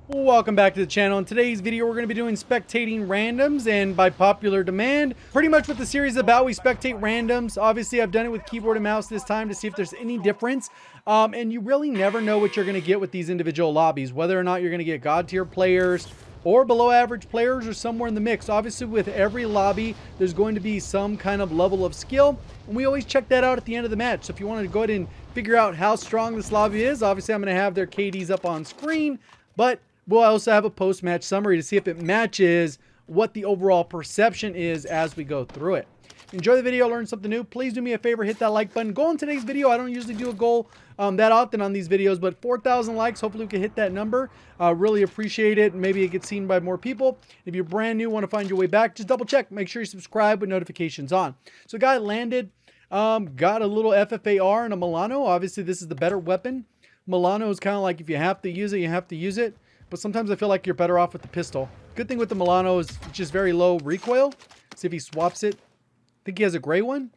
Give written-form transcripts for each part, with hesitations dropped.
Welcome back to the channel. In today's video, we're going to be doing spectating randoms, and by popular demand, pretty much what the series is about, we spectate randoms. Obviously, I've done it with keyboard and mouse this time to see if there's any difference. And you really never know what you're going to get with these individual lobbies, whether or not you're going to get God tier players or below average players or somewhere in the mix. Obviously, with every lobby, there's going to be some kind of level of skill, and we always check that out at the end of the match. So if you want to go ahead and figure out how strong this lobby is, obviously I'm going to have their KDs up on screen, but we'll also have a post-match summary to see if it matches what the overall perception is as we go through it. Enjoy the video, learn something new. Please do me a favor, hit that like button. Goal in today's video, I don't usually do a goal that often on these videos, but 4,000 likes, hopefully we can hit that number. Really appreciate it. Maybe it gets seen by more people. If you're brand new, want to find your way back, just double check. Make sure you subscribe with notifications on. So guy landed, got a little FFAR and a Milano. Obviously, this is the better weapon. Milano is kind of like if you have to use it, you have to use it. But sometimes I feel like you're better off with the pistol. Good thing with the Milano is it's just very low recoil. See if he swaps it. I think he has a gray one.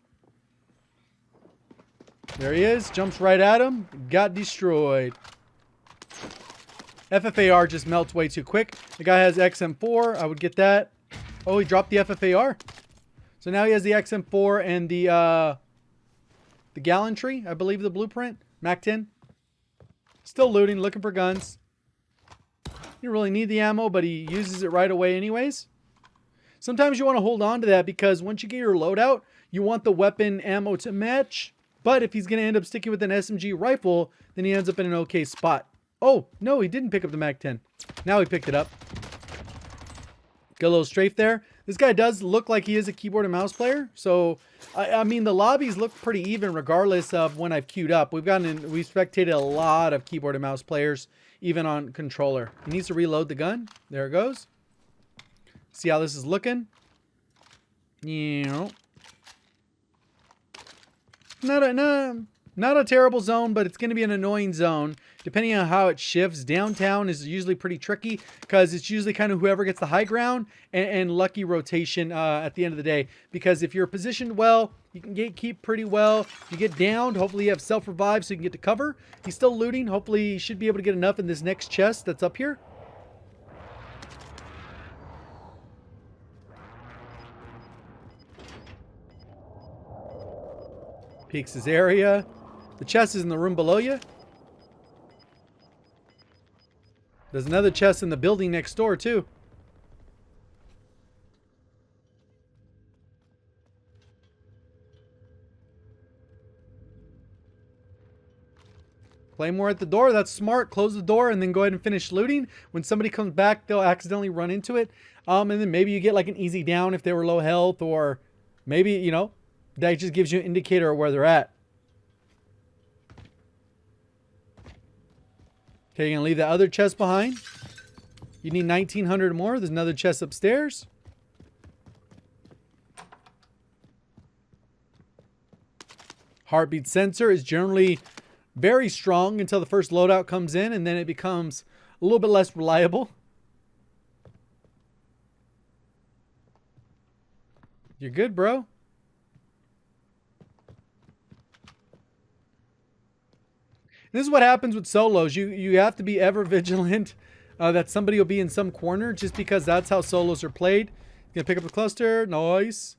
There he is. Jumps right at him. Got destroyed. FFAR just melts way too quick. The guy has XM4. I would get that. Oh, he dropped the FFAR. So now he has the XM4 and the gallantry, I believe the blueprint. Mac 10. Still looting, looking for guns. You don't really need the ammo, but he uses it right away anyways. Sometimes you want to hold on to that because once you get your loadout, you want the weapon ammo to match. But if he's going to end up sticking with an SMG rifle, then he ends up in an okay spot. Oh, no, he didn't pick up the Mac 10. Now he picked it up. Got a little strafe there. This guy does look like he is a keyboard and mouse player. So, I mean, the lobbies look pretty even regardless of when I've queued up. We've spectated a lot of keyboard and mouse players, even on controller. He needs to reload the gun. There it goes. See how this is looking. Yeah. Not a terrible zone, but it's going to be an annoying zone. Depending on how it shifts, downtown is usually pretty tricky because it's usually kind of whoever gets the high ground and lucky rotation at the end of the day. Because if you're positioned well, you can keep pretty well. You get downed, hopefully you have self-revive so you can get to cover. He's still looting. Hopefully he should be able to get enough in this next chest that's up here. Peeks his area. The chest is in the room below you. There's another chest in the building next door, too. Claymore at the door. That's smart. Close the door and then go ahead and finish looting. When somebody comes back, they'll accidentally run into it. And then maybe you get like an easy down if they were low health, or maybe, you know, that just gives you an indicator of where they're at. Okay, you're going to leave that other chest behind. You need 1,900 more. There's another chest upstairs. Heartbeat sensor is generally very strong until the first loadout comes in, and then it becomes a little bit less reliable. You're good, bro. This is what happens with solos. You have to be ever vigilant that somebody will be in some corner just because that's how solos are played. Gonna pick up the cluster. Nice.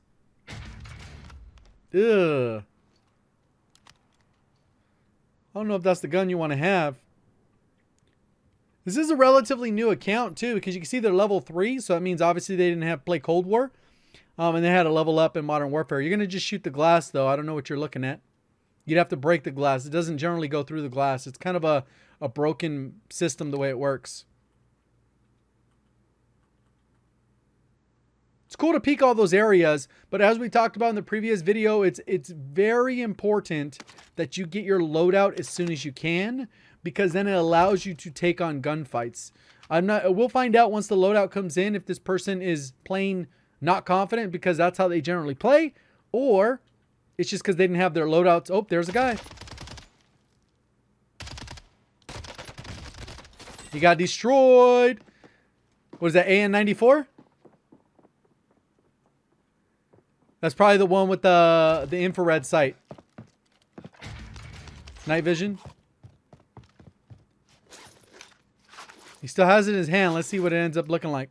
Ugh. I don't know if that's the gun you want to have. This is a relatively new account too, because you can see they're level 3, so that means obviously they didn't have to play Cold War. And they had to level up in Modern Warfare. You're gonna just shoot the glass though. I don't know what you're looking at. You'd have to break the glass. It doesn't generally go through the glass. It's kind of a broken system the way it works. It's cool to peek all those areas, but as we talked about in the previous video, it's very important that you get your loadout as soon as you can, because then it allows you to take on gunfights. We'll find out once the loadout comes in if this person is playing not confident because that's how they generally play, or it's just because they didn't have their loadouts. Oh, there's a guy. He got destroyed. What is that, AN-94? That's probably the one with the infrared sight. Night vision. He still has it in his hand. Let's see what it ends up looking like.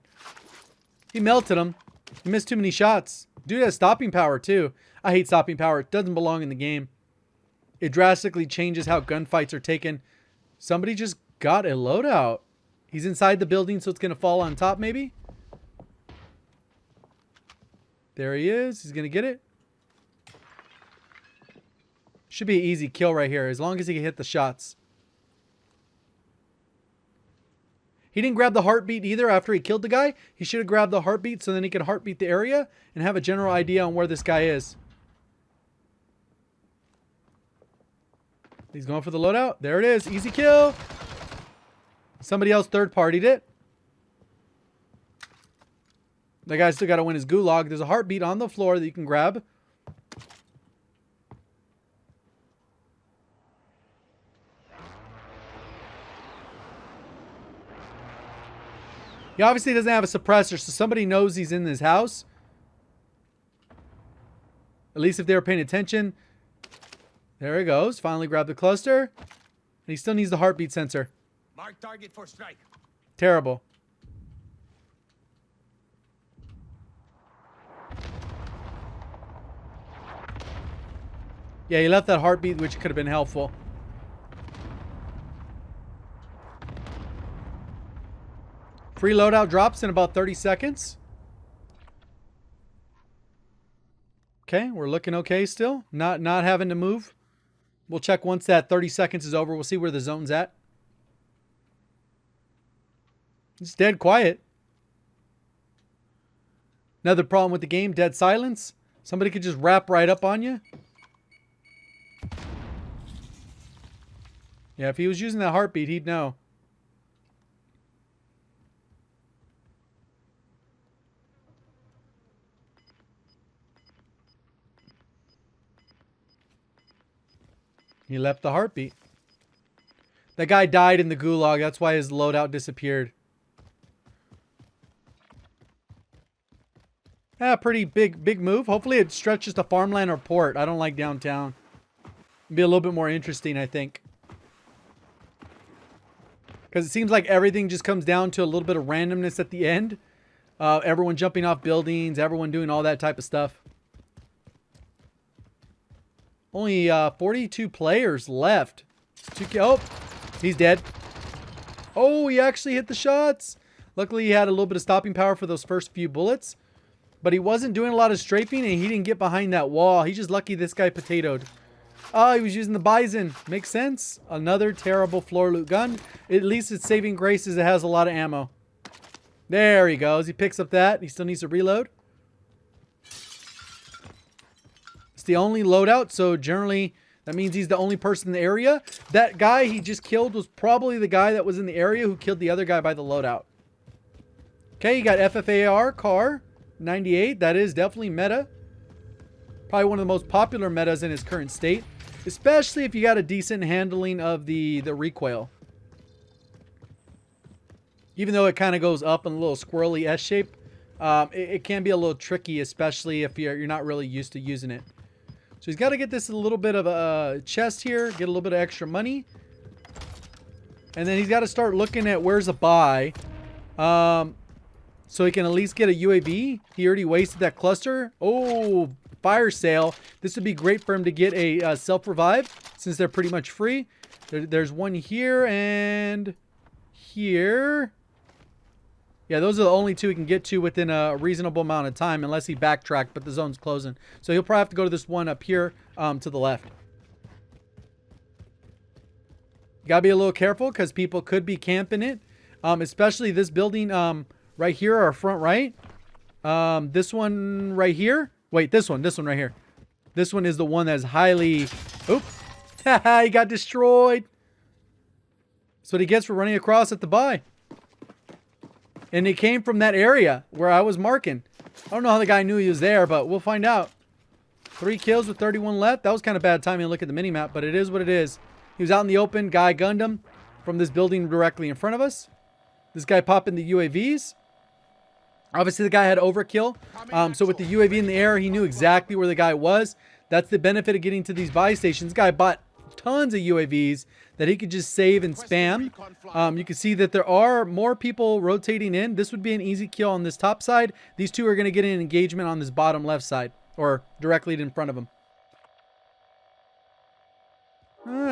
He melted him. He missed too many shots. Dude has stopping power too. I hate stopping power. It doesn't belong in the game. It drastically changes how gunfights are taken. Somebody just got a loadout. He's inside the building, so it's going to fall on top maybe. There he is. He's going to get it. Should be an easy kill right here, as long as he can hit the shots. He didn't grab the heartbeat either after he killed the guy. He should have grabbed the heartbeat so then he could heartbeat the area and have a general idea on where this guy is. He's going for the loadout. There it is. Easy kill. Somebody else third-partied it. The guy still got to win his gulag. There's a heartbeat on the floor that you can grab. He obviously doesn't have a suppressor, so somebody knows he's in his house. At least if they were paying attention. There he goes. Finally grabbed the cluster. And he still needs the heartbeat sensor. Mark target for strike. Terrible. Yeah, he left that heartbeat, which could have been helpful. Free loadout drops in about 30 seconds. Okay, we're looking okay still. Not having to move. We'll check once that 30 seconds is over. We'll see where the zone's at. It's dead quiet. Another problem with the game, dead silence. Somebody could just wrap right up on you. Yeah, if he was using that heartbeat, he'd know. He left the heartbeat. That guy died in the gulag. That's why his loadout disappeared. Yeah, pretty big move. Hopefully it stretches to farmland or port. I don't like downtown. It'd be a little bit more interesting, I think. Because it seems like everything just comes down to a little bit of randomness at the end. Everyone jumping off buildings. Everyone doing all that type of stuff. Only 42 players left. Oh, he's dead. Oh, he actually hit the shots. Luckily, he had a little bit of stopping power for those first few bullets. But he wasn't doing a lot of strafing, and he didn't get behind that wall. He's just lucky this guy potatoed. Oh, he was using the Bison. Makes sense. Another terrible floor loot gun. At least its saving grace is it has a lot of ammo. There he goes. He picks up that. He still needs to reload. It's the only loadout, so generally that means he's the only person in the area. That guy he just killed was probably the guy that was in the area who killed the other guy by the loadout. Okay, you got FFAR, car, 98. That is definitely meta. Probably one of the most popular metas in its current state. Especially if you got a decent handling of the recoil. Even though it kind of goes up in a little squirrely S shape, it can be a little tricky, especially if you're not really used to using it. So he's got to get this a little bit of a chest here, get a little bit of extra money. And then he's got to start looking at where's a buy. So he can at least get a UAV. He already wasted that cluster. Oh, fire sale. This would be great for him to get a self-revive since they're pretty much free. There's one here and here. Yeah, those are the only two he can get to within a reasonable amount of time unless he backtracked, but the zone's closing. So he'll probably have to go to this one up here to the left. You gotta be a little careful because people could be camping it. Especially this building right here, our front right. This one right here. Wait, this one right here. This one is the one that's highly... Oops. He got destroyed. That's what he gets for running across at the buy. And it came from that area where I was marking. I don't know how the guy knew he was there, but we'll find out. 3 kills with 31 left. That was kind of bad timing to look at the minimap, but it is what it is. He was out in the open. Guy gunned him from this building directly in front of us. This guy popping the UAVs. Obviously, the guy had overkill. So with the UAV in the air, he knew exactly where the guy was. That's the benefit of getting to these buy stations. This guy bought tons of UAVs. that he could just save and spam. You can see that there are more people rotating in. This would be an easy kill on this top side. These two are going to get an engagement on this bottom left side, or directly in front of him.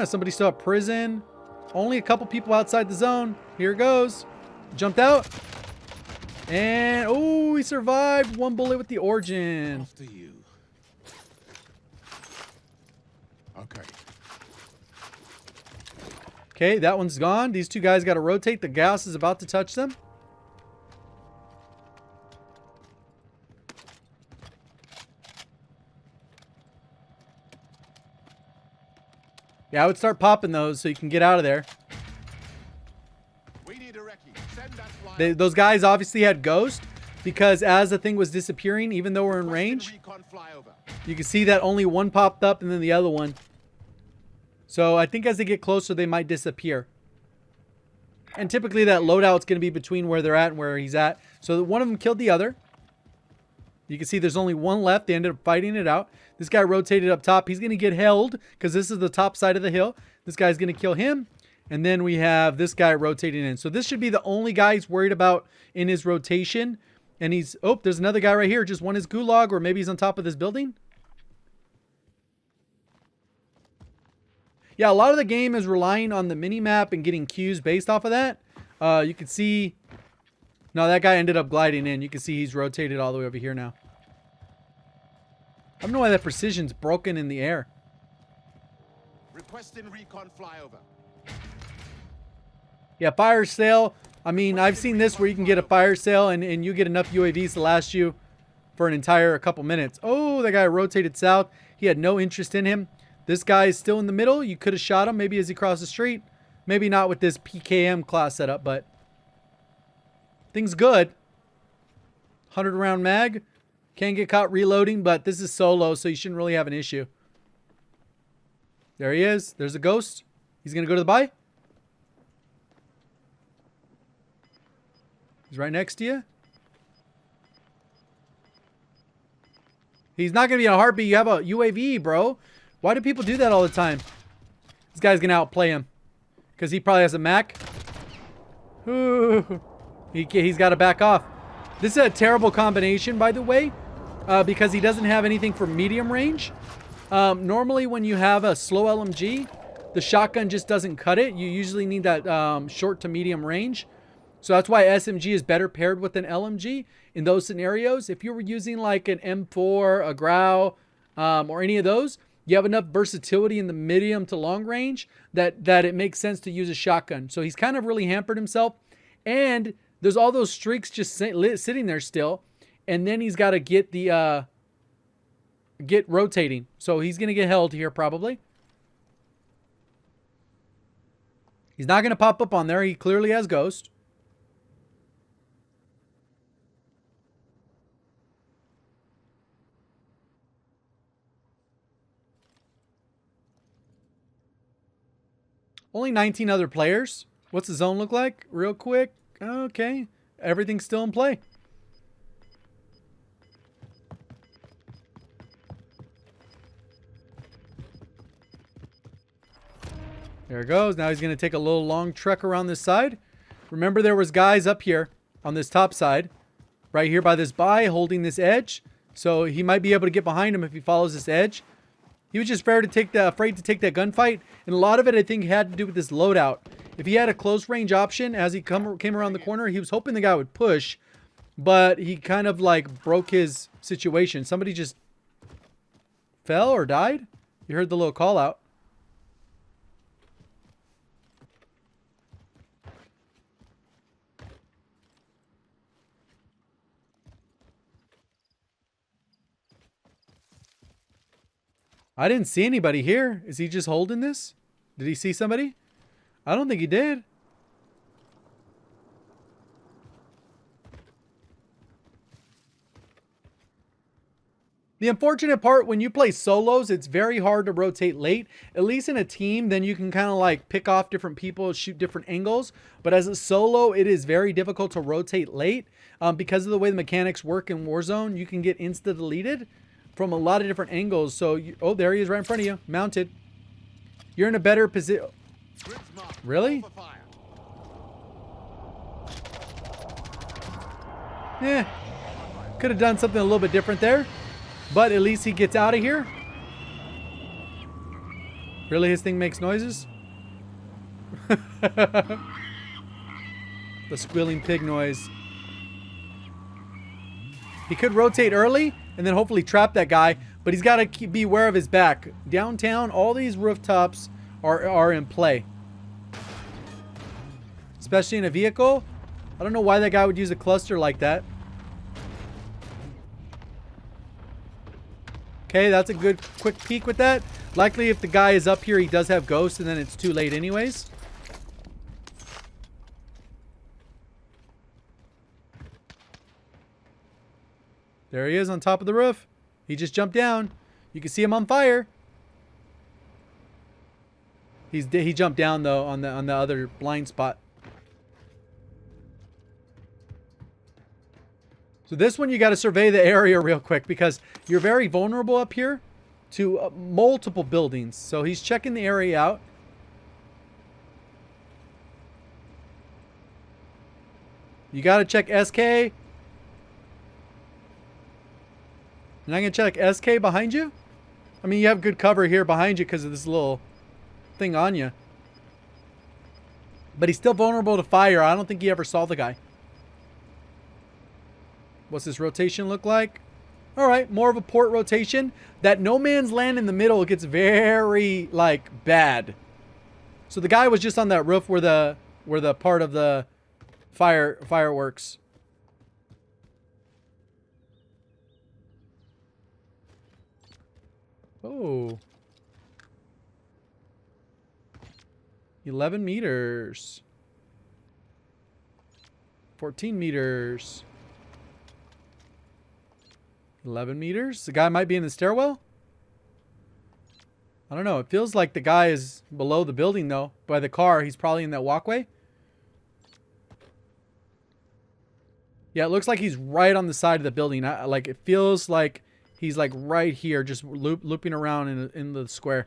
Somebody still at prison. Only a couple people outside the zone. Here it goes. Jumped out. And, oh, he survived. One bullet with the origin. After you. Okay. Okay, that one's gone. These two guys got to rotate. The gas is about to touch them. Yeah, I would start popping those so you can get out of there. We need a recce. Send that flyer. Those guys obviously had ghost, because as the thing was disappearing, even though we're in range, Recon flyover. you can see that only one popped up and then the other one. So I think as they get closer, they might disappear. And typically that loadout's going to be between where they're at and where he's at. So one of them killed the other. You can see there's only one left. They ended up fighting it out. This guy rotated up top. He's going to get held because this is the top side of the hill. This guy's going to kill him. And then we have this guy rotating in. So this should be the only guy he's worried about in his rotation. And he's... Oh, there's another guy right here. Just won his gulag, or maybe he's on top of this building. Yeah, a lot of the game is relying on the mini-map and getting cues based off of that. You can see... No, that guy ended up gliding in. You can see he's rotated all the way over here now. I don't know why that precision's broken in the air. Requesting recon flyover. Yeah, fire sale. I mean, I've seen this where you can get a fire sale and you get enough UAVs to last you for an entire couple minutes. Oh, that guy rotated south. He had no interest in him. This guy is still in the middle. You could have shot him maybe as he crossed the street. Maybe not with this PKM class setup, but thing's good. 100 round mag. Can't get caught reloading, but this is solo, so you shouldn't really have an issue. There he is. There's a ghost. He's going to go to the buy. He's right next to you. He's not going to be in a heartbeat. You have a UAV, bro. Why do people do that all the time? This guy's going to outplay him. Because he probably has a Mac. Ooh. He's got to back off. This is a terrible combination, by the way. Because he doesn't have anything for medium range. Normally when you have a slow LMG, the shotgun just doesn't cut it. You usually need that short to medium range. So that's why SMG is better paired with an LMG in those scenarios. If you were using like an M4, a Grau, or any of those, you have enough versatility in the medium to long range that it makes sense to use a shotgun. So he's kind of really hampered himself. And there's all those streaks just sitting there still. And then he's got to get the get rotating. So he's going to get held here probably. He's not going to pop up on there. He clearly has ghost. Only 19 other players. What's the zone look like? Real quick. Okay. Everything's still in play. There it goes. Now he's going to take a little long trek around this side. Remember, there was guys up here on this top side. Right here by this buy, holding this edge. So he might be able to get behind him if he follows this edge. He was just afraid to take that gunfight. And a lot of it, I think, had to do with this loadout. If he had a close range option as he came around the corner, he was hoping the guy would push. But he kind of like broke his situation. Somebody just fell or died. You heard the little call out. I didn't see anybody here. Is he just holding this? Did he see somebody? I don't think he did. The unfortunate part, when you play solos, it's very hard to rotate late. At least in a team, then you can kind of like pick off different people, shoot different angles. But as a solo, it is very difficult to rotate late. Because of the way the mechanics work in Warzone, you can get insta-deleted from a lot of different angles. So, oh, there he is right in front of you, mounted. You're in a better position. Grid's marked. Really? Call for fire. Yeah. Could have done something a little bit different there. But at least he gets out of here. Really, his thing makes noises? The squealing pig noise. He could rotate early and then hopefully trap that guy, but he's got to be aware of his back. Downtown, all these rooftops are in play. Especially in a vehicle. I don't know why that guy would use a cluster like that. Okay, that's a good quick peek with that. Likely if the guy is up here, he does have ghosts, and then it's too late anyways. There he is on top of the roof. He just jumped down. You can see him on fire. He jumped down though on the other blind spot. So this one you got to survey the area real quick because you're very vulnerable up here to multiple buildings. So he's checking the area out. You got to check SK. And I'm going to check SK behind you. I mean, you have good cover here behind you because of this little thing on you. But he's still vulnerable to fire. I don't think he ever saw the guy. What's this rotation look like? All right, more of a port rotation. That no man's land in the middle gets very, like, bad. So the guy was just on that roof where the part of the fireworks. Oh. 11 meters. 14 meters. 11 meters? The guy might be in the stairwell? I don't know. It feels like the guy is below the building, though. By the car. He's probably in that walkway. Yeah, it looks like he's right on the side of the building. Like, it feels like he's, like, right here. Just looping around in the square.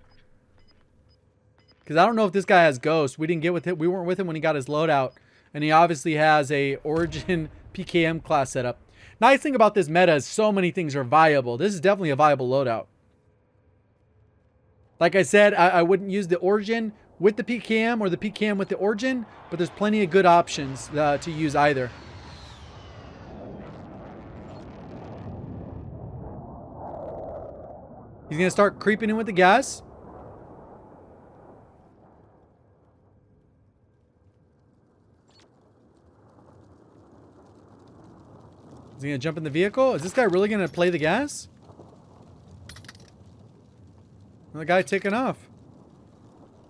Because I don't know if this guy has ghosts. We didn't get with it. We weren't with him when he got his loadout. And he obviously has a Origin PKM class setup. Nice thing about this meta is so many things are viable. This is definitely a viable loadout. Like I said, I wouldn't use the Origin with the PKM or the PKM with the Origin, but there's plenty of good options to use either. He's going to start creeping in with the gas. Is he going to jump in the vehicle? Is this guy really going to play the gas? The guy taking off.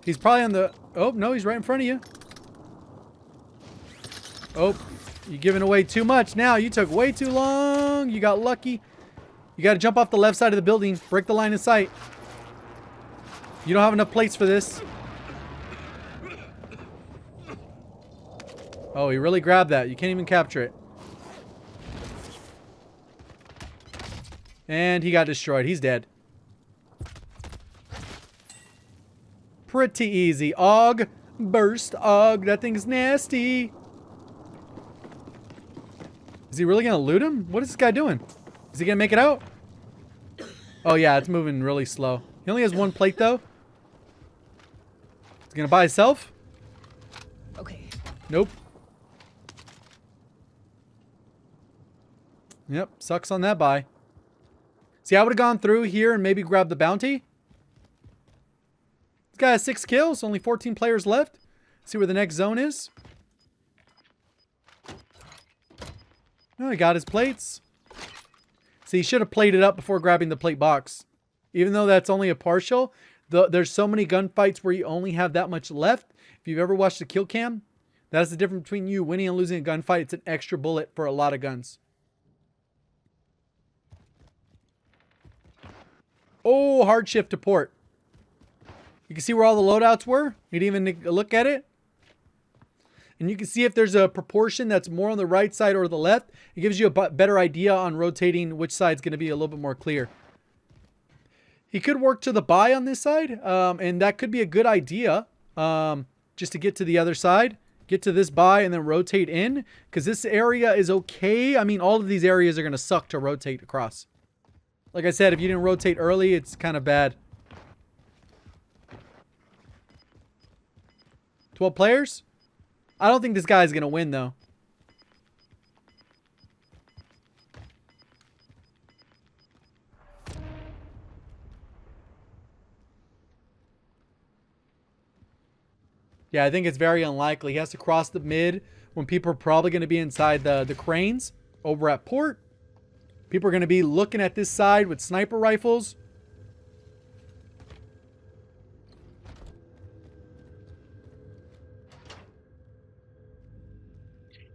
He's probably on the... Oh, no, he's right in front of you. Oh, you're giving away too much now. You took way too long. You got lucky. You got to jump off the left side of the building. Break the line of sight. You don't have enough plates for this. Oh, he really grabbed that. You can't even capture it. And he got destroyed. He's dead. Pretty easy. Og. Burst. Og. That thing's nasty. Is he really going to loot him? What is this guy doing? Is he going to make it out? Oh, yeah. It's moving really slow. He only has one plate, though. Is he going to buy himself? Okay. Nope. Yep. Sucks on that buy. See, I would have gone through here and maybe grabbed the bounty. This guy has 6 kills. Only 14 players left. See where the next zone is. Oh, he got his plates. See, he should have played it up before grabbing the plate box. Even though that's only a partial, there's so many gunfights where you only have that much left. If you've ever watched the kill cam, that's the difference between you winning and losing a gunfight. It's an extra bullet for a lot of guns. Oh, hard shift to port. You can see where all the loadouts were. You didn't even look at it. And you can see if there's a proportion that's more on the right side or the left. It gives you a better idea on rotating which side's going to be a little bit more clear. He could work to the buy on this side. And that could be a good idea. just to get to the other side. Get to this buy and then rotate in. Because this area is okay. I mean, all of these areas are going to suck to rotate across. Like I said, if you didn't rotate early, it's kind of bad. 12 players? I don't think this guy's going to win, though. Yeah, I think it's very unlikely. He has to cross the mid when people are probably going to be inside the cranes over at port. People are going to be looking at this side with sniper rifles.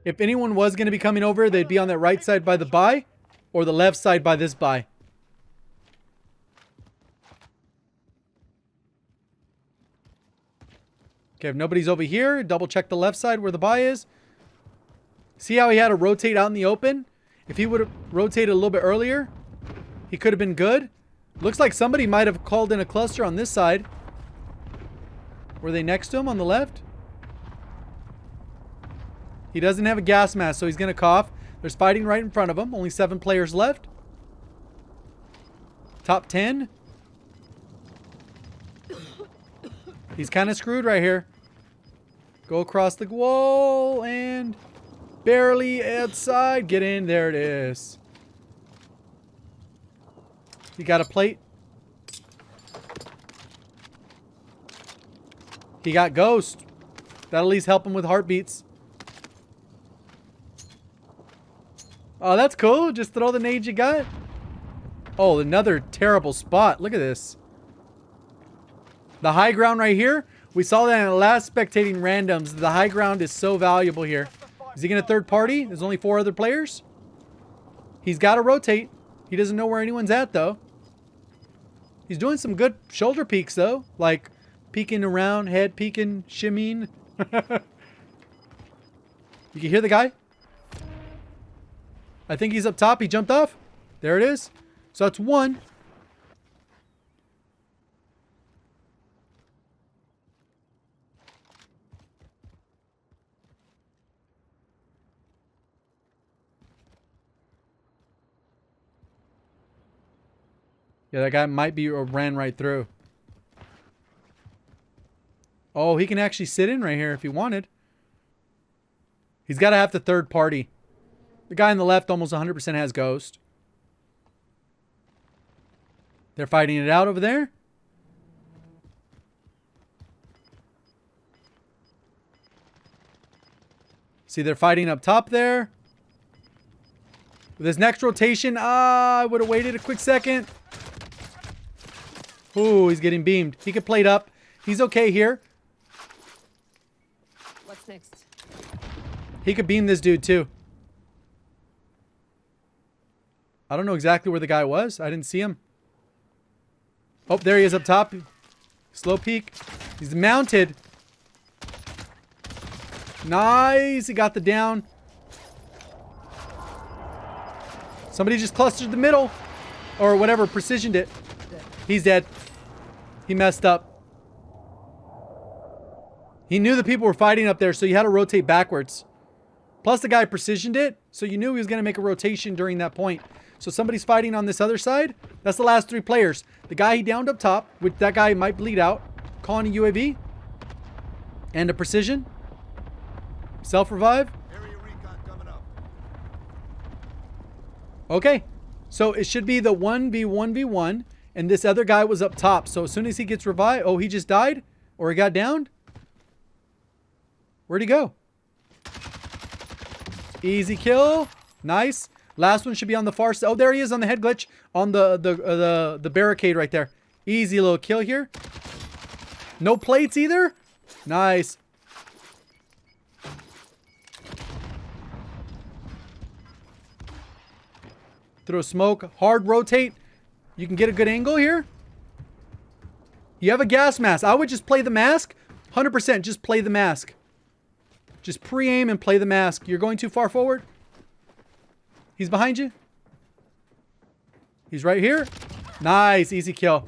If anyone was going to be coming over, they'd be on that right side by the buy or the left side by this buy. Okay, if nobody's over here, double check the left side where the buy is. See how he had to rotate out in the open? If he would have rotated a little bit earlier, he could have been good. Looks like somebody might have called in a cluster on this side. Were they next to him on the left? He doesn't have a gas mask, so he's going to cough. There's fighting right in front of him. Only 7 players left. Top 10. He's kind of screwed right here. Go across the wall and barely outside. Get in. There it is. He got a plate. He got ghost. That'll at least help him with heartbeats. Oh, that's cool. Just throw the nades you got. Oh, another terrible spot. Look at this. The high ground right here. We saw that in the last Spectating Randoms. The high ground is so valuable here. Is he going to third party? There's only 4 other players. He's got to rotate. He doesn't know where anyone's at, though. He's doing some good shoulder peeks, though. Like peeking around, head peeking, shimmying. You can hear the guy. I think he's up top. He jumped off. There it is. So that's 1. Yeah, that guy might be ran right through. Oh, he can actually sit in right here if he wanted. He's got to have the third party. The guy on the left almost 100% has ghost. They're fighting it out over there. See, they're fighting up top there. With his next rotation, I would have waited a quick second. Ooh, he's getting beamed. He could plate up. He's okay here. What's next? He could beam this dude too. I don't know exactly where the guy was. I didn't see him. Oh, there he is up top. Slow peek. He's mounted. Nice. He got the down. Somebody just clustered the middle. Or whatever, precisioned it. He's dead. He messed up. He knew the people were fighting up there, so you had to rotate backwards. Plus the guy precisioned it, so you knew he was going to make a rotation during that point. So somebody's fighting on this other side. That's the last 3 players. The guy he downed up top, which that guy might bleed out. Calling a UAV. And a precision. Self-revive. Okay. So it should be the 1v1v1. And this other guy was up top. So as soon as he gets revived. Oh, he just died? Or he got downed? Where'd he go? Easy kill. Nice. Last one should be on the far side. Oh, there he is on the head glitch. On the barricade right there. Easy little kill here. No plates either. Nice. Throw smoke. Hard rotate. You can get a good angle here. You have a gas mask. I would just play the mask. 100% just play the mask. Just pre-aim and play the mask. You're going too far forward. He's behind you. He's right here. Nice. Easy kill.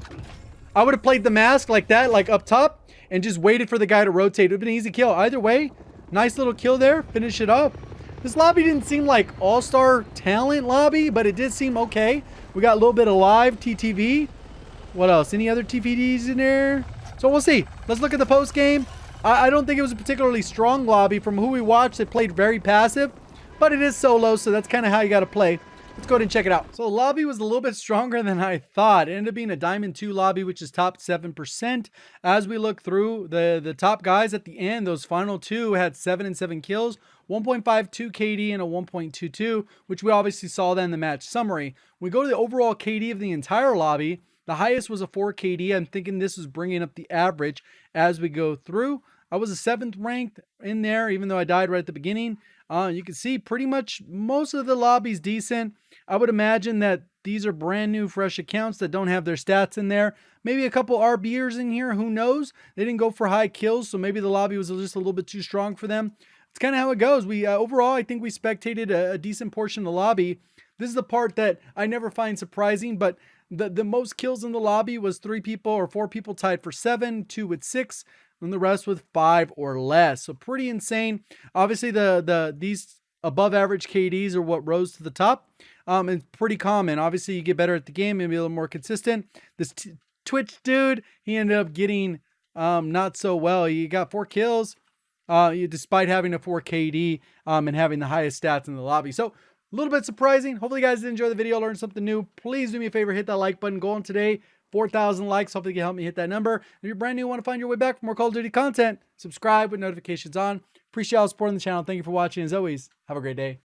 I would have played the mask like that, like up top. and just waited for the guy to rotate. It would have been an easy kill. Either way, nice little kill there. Finish it up. This lobby didn't seem like all-star talent lobby, but it did seem okay. We got a little bit of live TTV. What else? Any other TVDs in there? So we'll see. Let's look at the post game. I don't think it was a particularly strong lobby. From who we watched, it played very passive, but it is solo, so that's kind of how you got to play. Let's go ahead and check it out. So the lobby was a little bit stronger than I thought. It ended up being a Diamond 2 lobby, which is top 7%. As we look through the top guys at the end, those final two had 7 and 7 kills, 1.52 KD and a 1.22, which we obviously saw then in the match summary. We go to the overall KD of the entire lobby. The highest was a 4 KD. I'm thinking this is bringing up the average as we go through. I was a 7th ranked in there, even though I died right at the beginning. You can see pretty much most of the lobby's decent. I would imagine that these are brand new, fresh accounts that don't have their stats in there. Maybe a couple RBers in here, who knows? They didn't go for high kills, so maybe the lobby was just a little bit too strong for them. It's kind of how it goes. We overall, I think we spectated a decent portion of the lobby. This is the part that I never find surprising, but the most kills in the lobby was 3 people or 4 people tied for 7, 2 with 6, and the rest with 5 or less. So pretty insane. Obviously, these above average KDs are what rose to the top. It's pretty common. Obviously, you get better at the game, maybe a little more consistent. This Twitch dude, he ended up getting not so well. He got 4 kills despite having a 4 KD and having the highest stats in the lobby. So a little bit surprising. Hopefully you guys did enjoy the video, learned something new. Please do me a favor, hit that like button. Go on today, 4,000 likes. Hopefully you can help me hit that number. If you're brand new and want to find your way back for more Call of Duty content, subscribe with notifications on. Appreciate y'all supporting the channel. Thank you for watching. As always, have a great day.